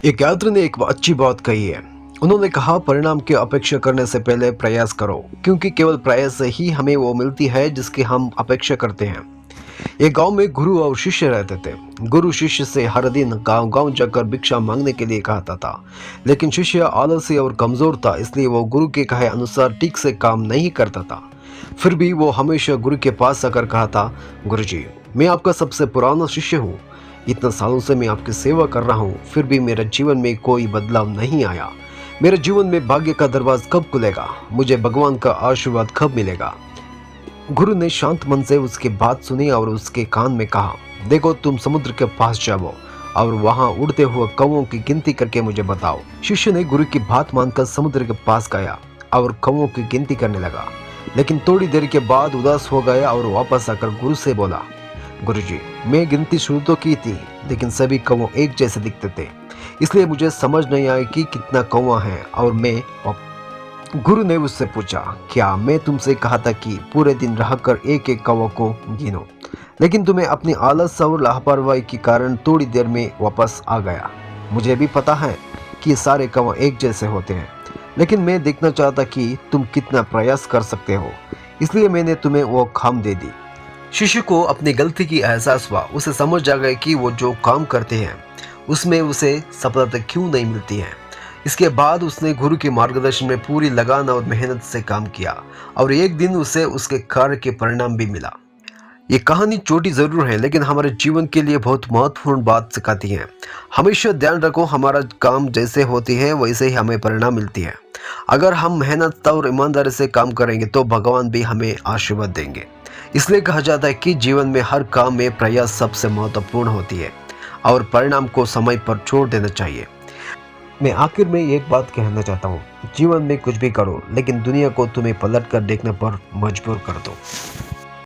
एक यात्री ने एक अच्छी बात कही है। उन्होंने कहा, परिणाम की अपेक्षा करने से पहले प्रयास करो, क्योंकि केवल प्रयास से ही हमें वो मिलती है जिसकी हम अपेक्षा करते हैं। एक गांव में गुरु और शिष्य रहते थे। गुरु शिष्य से हर दिन गांव गांव जाकर भिक्षा मांगने के लिए कहता था, लेकिन शिष्य आलसी और कमजोर था, इसलिए वो गुरु के कहे अनुसार ठीक से काम नहीं करता था। फिर भी वो हमेशा गुरु के पास आकर कहा था, गुरुजी, मैं आपका सबसे पुराना शिष्य हूँ। इतने सालों से मैं आपकी सेवा कर रहा हूँ, फिर भी मेरे जीवन में कोई बदलाव नहीं आया। मेरे जीवन में भाग्य का दरवाजा कब खुलेगा? मुझे भगवान का आशीर्वाद कब मिलेगा? गुरु ने शांत मन से उसकी बात सुनी और उसके कान में कहा, देखो, तुम समुद्र के पास जाओ और वहां उड़ते हुए कौवों की गिनती करके मुझे बताओ। शिष्य ने गुरु की बात मानकर समुद्र के पास गया और कौवों की गिनती करने लगा, लेकिन थोड़ी देर के बाद उदास हो गया और वापस आकर गुरु से बोला, गुरुजी, मैं गिनती शुरू तो की थी, लेकिन सभी कौवे एक जैसे दिखते थे, इसलिए मुझे समझ नहीं आई कि कितना कौवा है और मैं। गुरु ने उससे पूछा, क्या मैं तुमसे कहा था कि पूरे दिन रहकर एक एक कौवा को गिनो, लेकिन तुम्हें अपनी आलस और लापरवाही के कारण थोड़ी देर में वापस आ गया। मुझे भी पता है कि सारे कौवा एक जैसे होते हैं, लेकिन मैं देखना चाहता कि तुम कितना प्रयास कर सकते हो, इसलिए मैंने तुम्हें वो खाम दे दी। शिष्य को अपनी गलती की एहसास हुआ। उसे समझ आ गया कि वो जो काम करते हैं उसमें उसे सफलता क्यों नहीं मिलती है। इसके बाद उसने गुरु के मार्गदर्शन में पूरी लगन और मेहनत से काम किया और एक दिन उसे उसके कार्य के परिणाम भी मिला। ये कहानी छोटी जरूर है, लेकिन हमारे जीवन के लिए बहुत महत्वपूर्ण बात सिखाती है। हमेशा ध्यान रखो, हमारा काम जैसे होती है वैसे ही हमें परिणाम मिलती है। अगर हम मेहनत और ईमानदारी से काम करेंगे तो भगवान भी हमें आशीर्वाद देंगे। इसलिए कहा जाता है कि जीवन में हर काम में प्रयास सबसे महत्वपूर्ण होती है और परिणाम को समय पर छोड़ देना चाहिए। मैं आखिर में एक बात कहना चाहता हूँ, जीवन में कुछ भी करो, लेकिन दुनिया को तुम्हें पलट कर देखने पर मजबूर कर दो।